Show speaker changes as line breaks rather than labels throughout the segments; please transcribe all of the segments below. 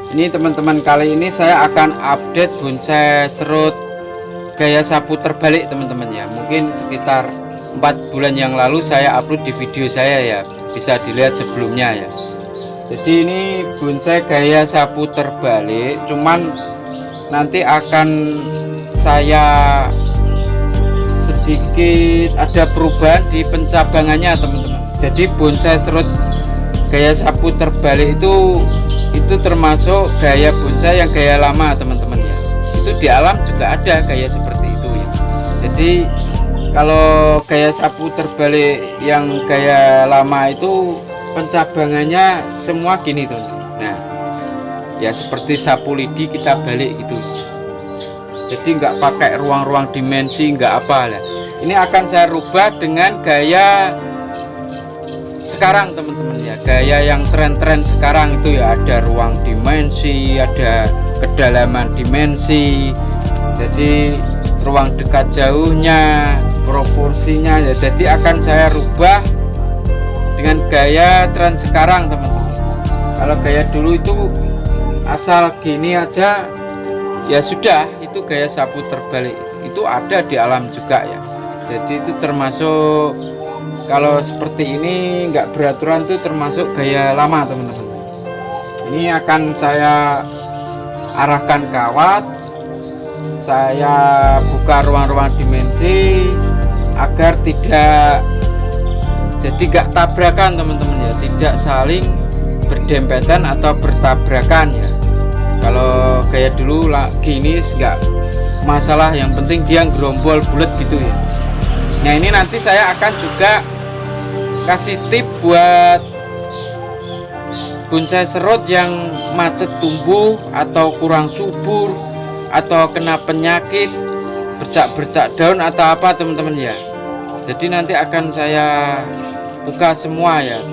Ini teman-teman, kali ini saya akan update bonsai serut gaya sapu terbalik teman-teman ya. Mungkin sekitar 4 bulan yang lalu saya upload di video saya ya, bisa dilihat sebelumnya ya. Jadi ini bonsai gaya sapu terbalik, cuman nanti akan saya sedikit ada perubahan di pencabangannya teman-teman. Jadi bonsai serut gaya sapu terbalik itu termasuk gaya bonsai yang gaya lama teman-teman ya. Itu di alam juga ada gaya seperti itu ya. Jadi kalau gaya sapu terbalik yang gaya lama itu pencabangannya semua gini teman-teman. Nah ya seperti sapu lidi kita balik gitu. Jadi nggak pakai ruang-ruang dimensi, nggak apa lah. Ini akan saya rubah dengan gaya sekarang teman-teman ya, gaya yang tren-tren sekarang itu ya, ada ruang dimensi, ada kedalaman dimensi, jadi ruang dekat jauhnya, proporsinya ya. Jadi akan saya rubah dengan gaya tren sekarang teman-teman. Kalau gaya dulu itu asal gini aja ya sudah, itu gaya sapu terbalik, itu ada di alam juga ya. Jadi itu termasuk, kalau seperti ini nggak beraturan itu termasuk gaya lama teman-teman. Ini akan saya arahkan kawat, saya buka ruang-ruang dimensi agar tidak, jadi nggak tabrakan teman-teman ya, tidak saling berdempetan atau bertabrakan ya. Kalau gaya dulu lah gini nggak masalah, yang penting dia gerombol bulat gitu ya. Nah ini nanti saya akan juga kasih tip buat bonsai serut yang macet tumbuh atau kurang subur atau kena penyakit bercak-bercak daun atau apa teman-teman ya. Jadi nanti akan saya buka semua ya,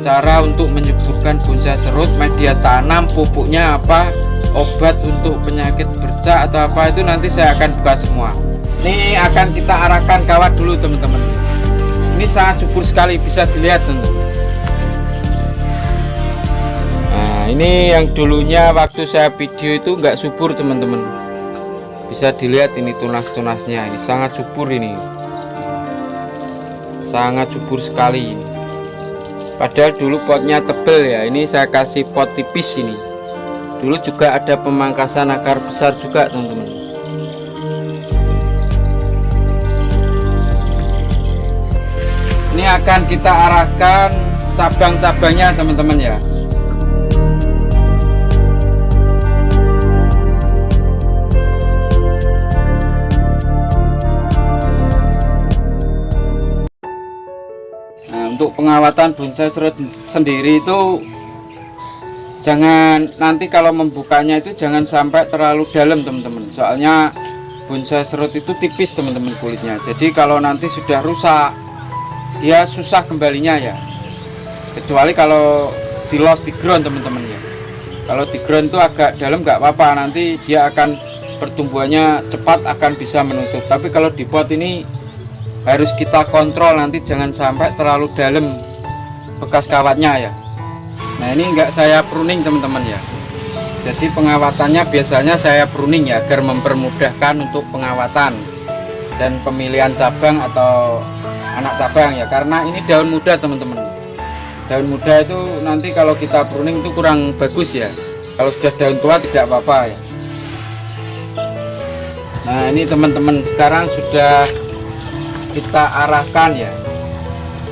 cara untuk menyuburkan bonsai serut, media tanam, pupuknya apa, obat untuk penyakit bercak atau apa, itu nanti saya akan buka semua. Ini akan kita arahkan kawat dulu teman-teman. Ini sangat subur sekali, bisa dilihat teman-teman. Nah ini yang dulunya waktu saya video itu nggak subur teman-teman, bisa dilihat ini tunas-tunasnya, ini sangat subur, ini sangat subur sekali ini. Padahal dulu potnya tebel ya, ini saya kasih pot tipis ini. Dulu juga ada pemangkasan akar besar juga teman-teman. Ini akan kita arahkan cabang-cabangnya teman-teman ya. Nah, untuk pengawatan bonsai serut sendiri itu jangan, nanti kalau membukanya itu jangan sampai terlalu dalam teman-teman. Soalnya bonsai serut itu tipis teman-teman kulitnya. Jadi kalau nanti sudah rusak, dia susah kembalinya ya, kecuali kalau di los di ground teman-teman ya. Kalau di ground itu agak dalam nggak apa-apa, nanti dia akan pertumbuhannya cepat, akan bisa menutup. Tapi kalau di pot ini harus kita kontrol, nanti jangan sampai terlalu dalam bekas kawatnya ya. Nah ini nggak saya pruning teman-teman ya, jadi pengawatannya biasanya saya pruning ya, agar mempermudahkan untuk pengawatan dan pemilihan cabang atau anak cabang ya. Karena ini daun muda teman-teman, daun muda itu nanti kalau kita pruning itu kurang bagus ya. Kalau sudah daun tua tidak apa-apa ya. Nah ini teman-teman, sekarang sudah kita arahkan ya.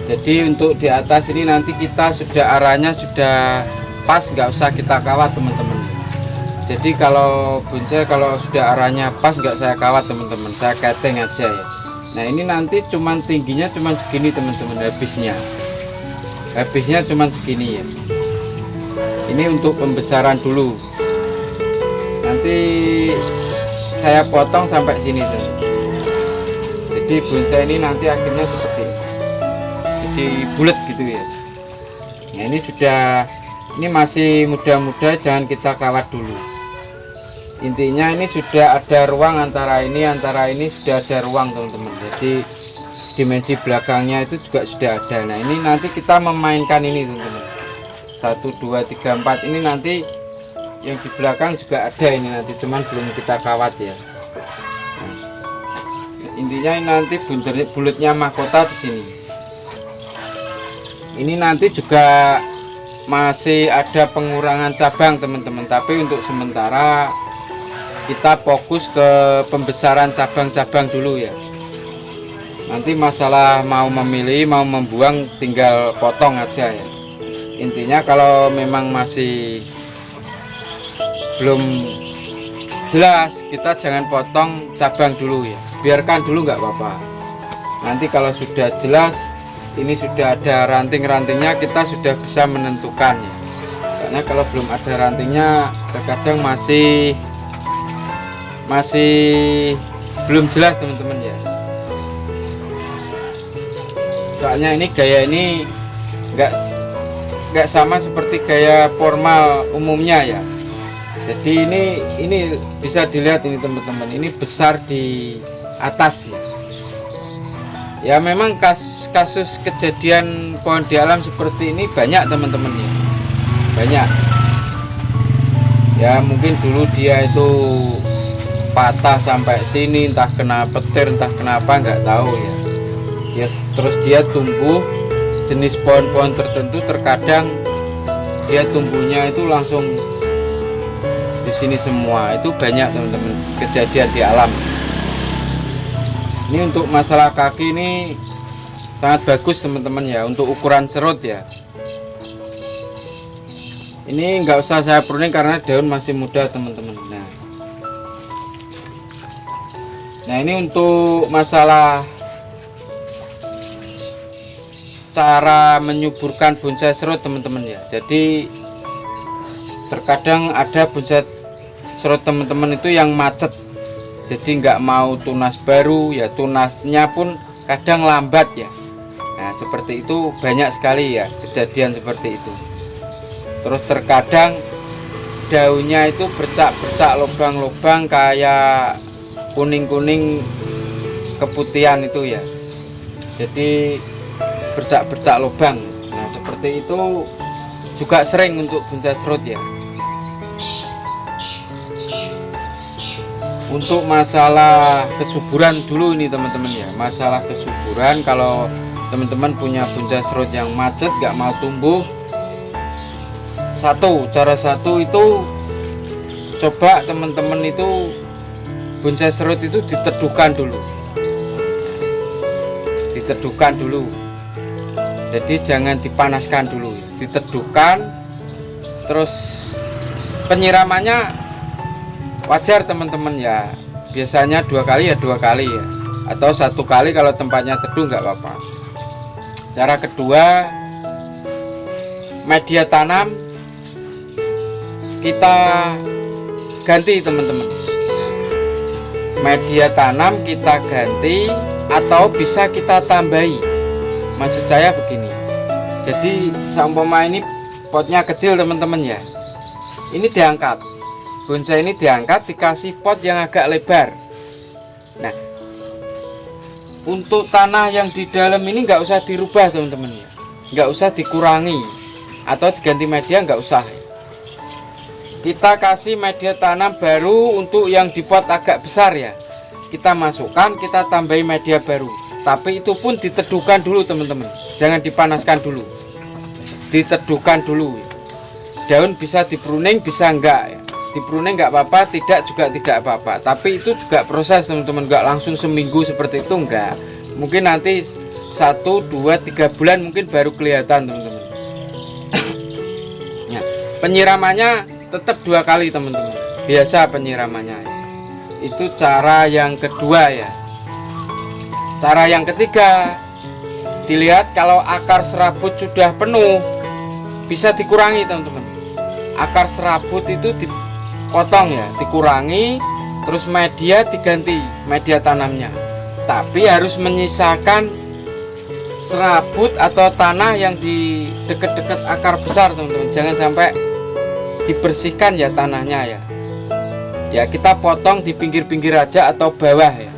Jadi untuk di atas ini nanti kita sudah arahnya sudah pas, nggak usah kita kawat teman-teman. Jadi kalau bonsai kalau sudah arahnya pas nggak saya kawat teman-teman, saya keteng aja ya. Nah ini nanti cuman tingginya cuman segini teman-teman, habisnya cuman segini ya. Ini untuk pembesaran dulu, nanti saya potong sampai sini teman. Jadi bonsai ini nanti akhirnya seperti ini, jadi bulat gitu ya. Nah ini sudah, ini masih muda-muda, jangan kita kawat dulu. Intinya ini sudah ada ruang antara ini sudah ada ruang teman-teman. Jadi dimensi belakangnya itu juga sudah ada. Nah ini nanti kita memainkan ini teman-teman, 1 2 3 4 ini nanti yang di belakang juga ada ini nanti, cuman belum kita kawat ya. Nah, intinya ini nanti bulatnya mahkota di sini. Ini nanti juga masih ada pengurangan cabang teman-teman, tapi untuk sementara kita fokus ke pembesaran cabang-cabang dulu ya. Nanti masalah mau memilih mau membuang tinggal potong aja ya. Intinya kalau memang masih belum jelas, kita jangan potong cabang dulu ya, biarkan dulu nggak apa-apa. Nanti kalau sudah jelas, ini sudah ada ranting-rantingnya, kita sudah bisa menentukan ya. Karena kalau belum ada rantingnya terkadang masih belum jelas teman-teman ya. Soalnya ini gaya ini nggak sama seperti gaya formal umumnya ya. Jadi ini bisa dilihat ini teman-teman, ini besar di atas ya. Ya memang kasus kejadian pohon di alam seperti ini banyak teman-teman ya, banyak. Ya mungkin dulu dia itu patah sampai sini, entah kena petir, entah kenapa nggak tahu ya. Terus dia tumbuh jenis pohon-pohon tertentu, terkadang dia tumbuhnya itu langsung di sini semua. Itu banyak teman-teman kejadian di alam. Ini untuk masalah kaki ini sangat bagus teman-teman ya, untuk ukuran serut ya. Ini nggak usah saya pruning karena daun masih muda teman-teman. Nah ini untuk masalah cara menyuburkan bonsai serut teman-teman ya. Jadi terkadang ada bonsai serut teman-teman itu yang macet, jadi nggak mau tunas baru ya, tunasnya pun kadang lambat ya. Nah seperti itu banyak sekali ya kejadian seperti itu. Terus terkadang daunnya itu bercak-bercak, lubang-lubang kayak kuning-kuning keputihan itu ya, jadi bercak-bercak lubang. Nah seperti itu juga sering untuk bonsai serut ya. Untuk masalah kesuburan dulu ini teman-teman ya, masalah kesuburan, kalau teman-teman punya bonsai serut yang macet gak mau tumbuh, cara satu itu coba teman-teman itu bonsai serut itu diteduhkan dulu, jadi jangan dipanaskan dulu, diteduhkan. Terus penyiramannya wajar teman-teman ya, biasanya 2 kali ya 2 kali ya, atau 1 kali kalau tempatnya teduh nggak apa-apa. Cara kedua, media tanam kita ganti teman-teman, media tanam kita ganti atau bisa kita tambahi. Maksud saya begini, jadi seumpama ini potnya kecil teman-teman ya, ini diangkat, bonsai ini diangkat, dikasih pot yang agak lebar. Nah untuk tanah yang di dalam ini nggak usah dirubah teman-teman ya, nggak usah dikurangi atau diganti media, nggak usah. Kita kasih media tanam baru untuk yang di pot agak besar ya, kita masukkan, kita tambahi media baru, tapi itu pun diteduhkan dulu teman-teman, jangan dipanaskan dulu, diteduhkan dulu. Daun bisa dipruning, bisa enggak ya, dipruning nggak apa-apa, tidak juga tidak apa-apa, tapi itu juga proses teman-teman, nggak langsung seminggu seperti itu, enggak. Mungkin nanti 1, 2, 3 bulan mungkin baru kelihatan teman-teman. Ya, penyiramannya tetap 2 kali teman-teman, biasa penyiramannya. Itu cara yang kedua ya. Cara yang ketiga, dilihat kalau akar serabut sudah penuh, bisa dikurangi teman-teman. Akar serabut itu dipotong ya, dikurangi, terus media diganti, media tanamnya. Tapi harus menyisakan serabut atau tanah yang di dekat-dekat akar besar teman-teman, jangan sampai dibersihkan ya tanahnya ya. Ya kita potong di pinggir-pinggir aja atau bawah ya,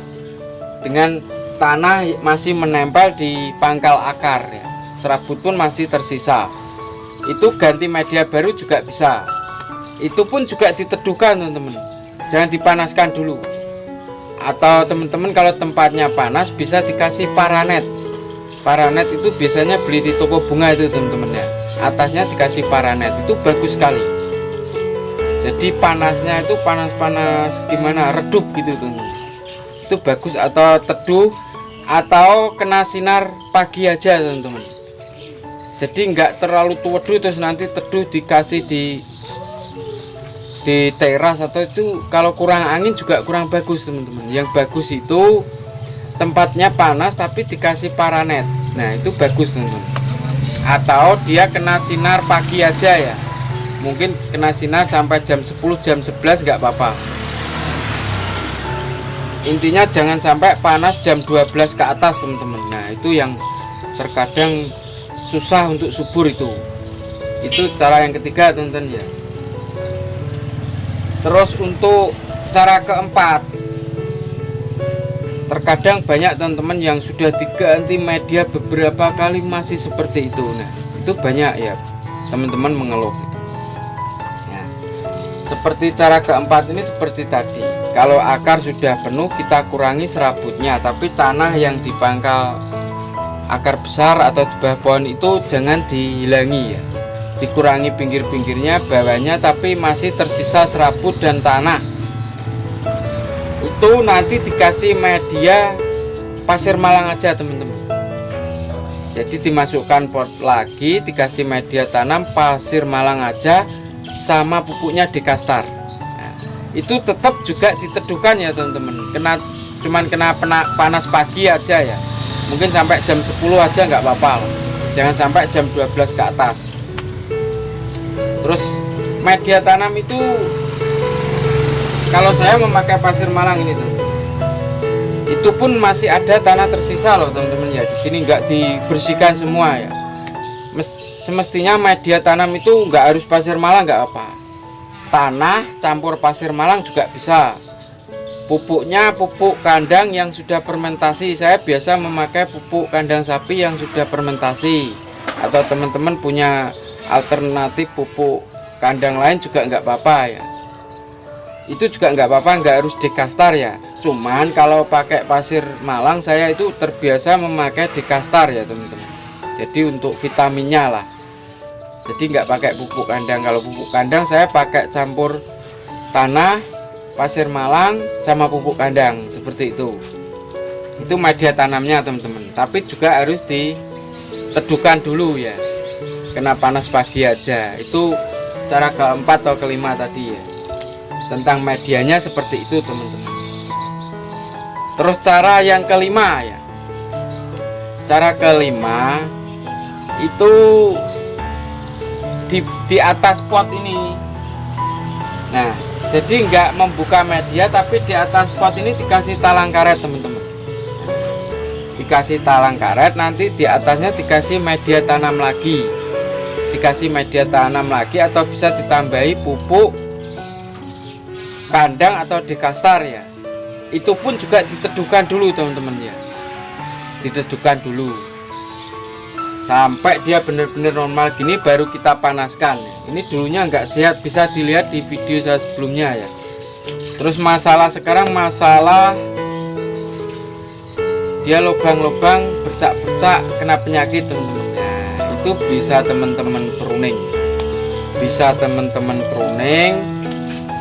dengan tanah masih menempel di pangkal akar ya, serabut pun masih tersisa. Itu ganti media baru juga bisa. Itu pun juga diteduhkan teman-teman, jangan dipanaskan dulu. Atau teman-teman kalau tempatnya panas bisa dikasih paranet. Paranet itu biasanya beli di toko bunga itu teman-teman ya, atasnya dikasih paranet, itu bagus sekali. Jadi panasnya itu panas-panas gimana, redup gitu teman-teman, itu bagus. Atau teduh atau kena sinar pagi aja teman-teman, jadi nggak terlalu teduh terus nanti teduh dikasih di teras, atau itu kalau kurang angin juga kurang bagus teman-teman. Yang bagus itu tempatnya panas tapi dikasih paranet, nah itu bagus teman-teman. Atau dia kena sinar pagi aja ya, mungkin kena sinar sampai jam 10 jam 11 nggak apa-apa. Intinya jangan sampai panas jam 12 ke atas teman-teman. Nah itu yang terkadang susah untuk subur itu cara yang ketiga teman-teman ya. Terus untuk cara keempat, terkadang banyak teman-teman yang sudah diganti media beberapa kali masih seperti itu. Nah itu banyak ya teman-teman mengeluh gitu. Nah, seperti cara keempat ini seperti tadi, kalau akar sudah penuh kita kurangi serabutnya, tapi tanah yang di pangkal akar besar atau di bawah pohon itu jangan dihilangi ya, dikurangi pinggir-pinggirnya, bawahnya, tapi masih tersisa serabut dan tanah. Itu nanti dikasih media pasir malang aja teman-teman. Jadi dimasukkan pot lagi, dikasih media tanam pasir malang aja sama pupuknya Dekastar. Nah, itu tetap juga diteduhkan ya teman-teman. Cuman kena panas pagi aja ya, mungkin sampai jam 10 aja nggak apa-apa, jangan sampai jam 12 ke atas. Terus media tanam itu kalau saya memakai pasir malang ini tuh, itu pun masih ada tanah tersisa loh teman-teman ya. Di sini nggak dibersihkan semua ya. Semestinya media tanam itu nggak harus pasir malang, nggak apa, tanah campur pasir malang juga bisa. Pupuknya pupuk kandang yang sudah fermentasi, saya biasa memakai pupuk kandang sapi yang sudah fermentasi. Atau teman-teman punya alternatif pupuk kandang lain juga nggak apa-apa ya, itu juga nggak apa-apa, nggak harus Dekastar ya. Cuman kalau pakai pasir malang saya itu terbiasa memakai Dekastar ya teman-teman, jadi untuk vitaminnya lah. Jadi nggak pakai pupuk kandang. Kalau pupuk kandang saya pakai campur tanah, pasir malang sama pupuk kandang seperti itu. Itu media tanamnya teman-teman, tapi juga harus diteduhkan dulu ya, kena panas pagi aja. Itu cara keempat atau kelima tadi ya, tentang medianya seperti itu teman-teman. Terus cara yang kelima ya, cara kelima itu di atas pot ini. Nah jadi nggak membuka media, tapi di atas pot ini dikasih talang karet teman-teman, dikasih talang karet, nanti di atasnya dikasih media tanam lagi, atau bisa ditambahi pupuk kandang atau Dekastar ya. Itu pun juga diteduhkan dulu teman-teman ya, diteduhkan dulu sampai dia benar-benar normal gini baru kita panaskan. Ini dulunya nggak sehat, bisa dilihat di video saya sebelumnya ya. Terus masalah sekarang, masalah dia lubang-lubang, bercak-bercak, kena penyakit teman-teman. Nah, itu bisa teman-teman pruning,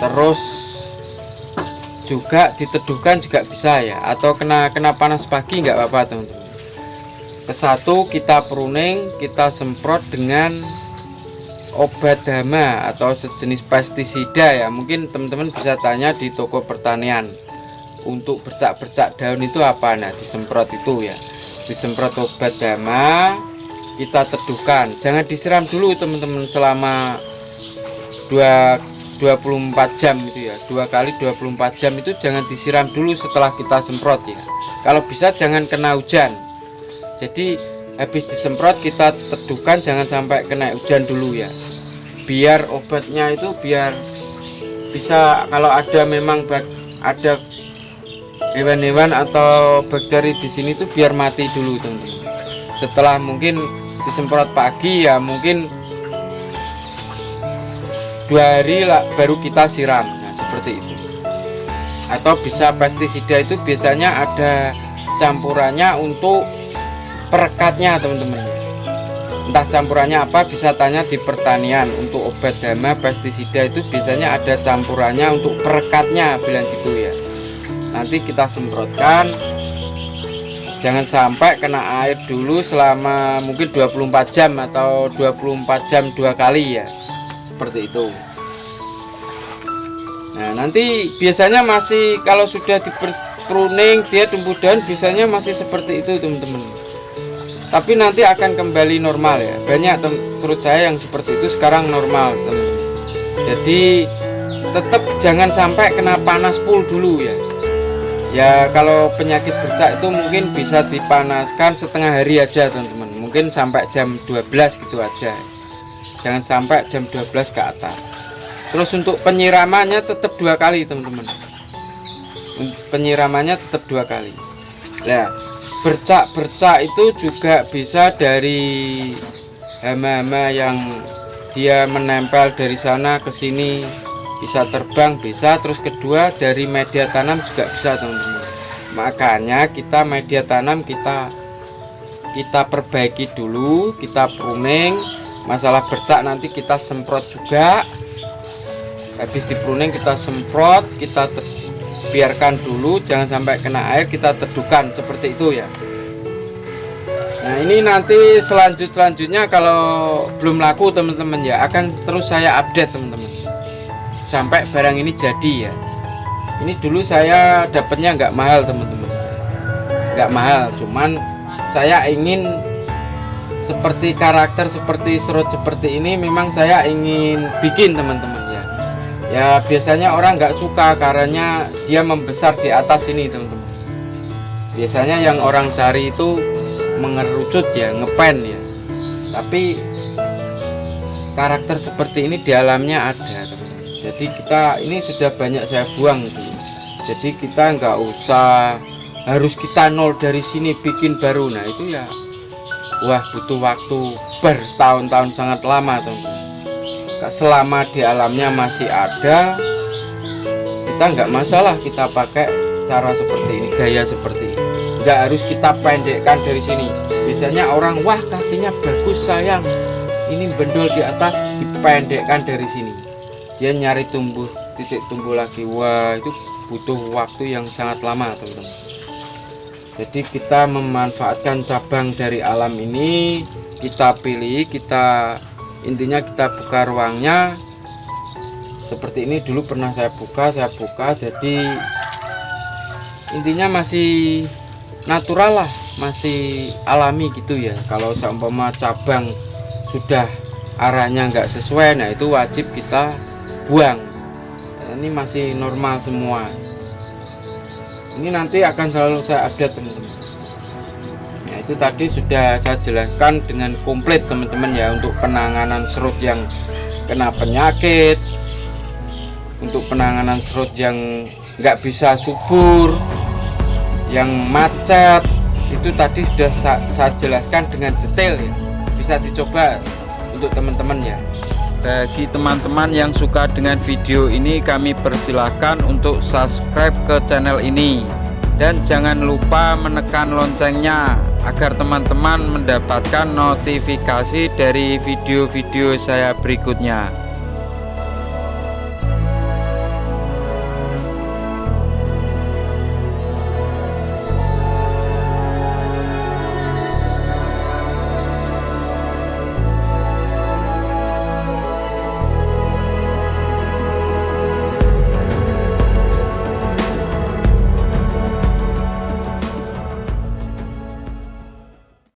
terus juga diteduhkan juga bisa ya, atau kena panas pagi nggak apa-apa teman-teman. Kesatu kita pruning, kita semprot dengan obat hama atau sejenis pestisida ya. Mungkin teman-teman bisa tanya di toko pertanian, untuk bercak-bercak daun itu apa. Nah disemprot itu ya, disemprot obat hama, kita teduhkan. Jangan disiram dulu teman-teman selama 24 jam itu ya, 2 kali 24 jam itu jangan disiram dulu setelah kita semprot ya. Kalau bisa jangan kena hujan. Jadi habis disemprot kita teduhkan, jangan sampai kena hujan dulu ya, biar obatnya itu biar bisa, kalau ada memang ada hewan-hewan atau bakteri di sini tuh biar mati dulu teman-teman. Setelah mungkin disemprot pagi ya, mungkin 2 2 hari lah baru kita siram. Nah, seperti itu. Atau bisa pestisida itu biasanya ada campurannya untuk perekatnya teman-teman. Entah campurannya apa, bisa tanya di pertanian. Untuk obat hama pestisida itu biasanya ada campurannya untuk perekatnya, bilang gitu ya. Nanti kita semprotkan, jangan sampai kena air dulu selama mungkin 24 jam atau 24 jam 2 kali ya, seperti itu. Nah, nanti biasanya masih kalau sudah pruning dia tumbuh daun biasanya masih seperti itu teman-teman. Tapi nanti akan kembali normal ya. Banyak serut saya yang seperti itu sekarang normal teman-teman. Jadi tetap jangan sampai kena panas full dulu ya. Ya kalau penyakit bercak itu mungkin bisa dipanaskan setengah hari aja teman-teman. Mungkin sampai jam 12 gitu aja. Jangan sampai jam 12 ke atas. Terus untuk penyiramannya tetap 2 kali teman-teman. Penyiramannya tetap 2 kali. Nah, bercak-bercak itu juga bisa dari hama-hama yang dia menempel dari sana ke sini, bisa terbang, bisa. Terus kedua dari media tanam juga bisa teman-teman. Makanya kita media tanam kita perbaiki dulu, kita pruning. Masalah bercak nanti kita semprot juga. Habis di pruning kita semprot, kita biarkan dulu, jangan sampai kena air, kita teduhkan seperti itu ya. Nah ini nanti selanjutnya kalau belum laku teman-teman ya, akan terus saya update teman-teman sampai barang ini jadi ya. Ini dulu saya dapatnya nggak mahal teman-teman, nggak mahal, cuman saya ingin seperti karakter seperti serut seperti ini memang saya ingin bikin teman-teman. Ya biasanya orang nggak suka karena dia membesar di atas ini teman-teman. Biasanya yang orang cari itu mengerucut ya, ngepen ya. Tapi karakter seperti ini di alamnya ada teman-teman. Jadi kita ini sudah banyak saya buang gitu. Jadi kita nggak usah harus kita nol dari sini bikin baru. Nah itu ya, wah butuh waktu bertahun-tahun sangat lama teman-teman. Selama di alamnya masih ada, kita nggak masalah kita pakai cara seperti ini, gaya seperti ini. Nggak harus kita pendekkan dari sini. Biasanya orang, wah kakinya bagus sayang, ini bendol di atas, dipendekkan dari sini. Dia nyari titik tumbuh lagi. Wah itu butuh waktu yang sangat lama teman-teman. Jadi kita memanfaatkan cabang dari alam ini, kita pilih, intinya kita buka ruangnya seperti ini. Dulu pernah saya buka, jadi intinya masih natural lah, masih alami gitu ya. Kalau seumpama cabang sudah arahnya nggak sesuai, nah itu wajib kita buang. Ini masih normal semua. Ini nanti akan selalu saya update teman-teman. Itu tadi sudah saya jelaskan dengan komplit teman-teman ya, untuk penanganan serut yang kena penyakit, untuk penanganan serut yang nggak bisa subur, yang macet, itu tadi sudah saya jelaskan dengan detail ya. Bisa dicoba untuk teman-teman ya. Bagi teman-teman yang suka dengan video ini, kami persilahkan untuk subscribe ke channel ini dan jangan lupa menekan loncengnya agar teman-teman mendapatkan notifikasi dari video-video saya berikutnya.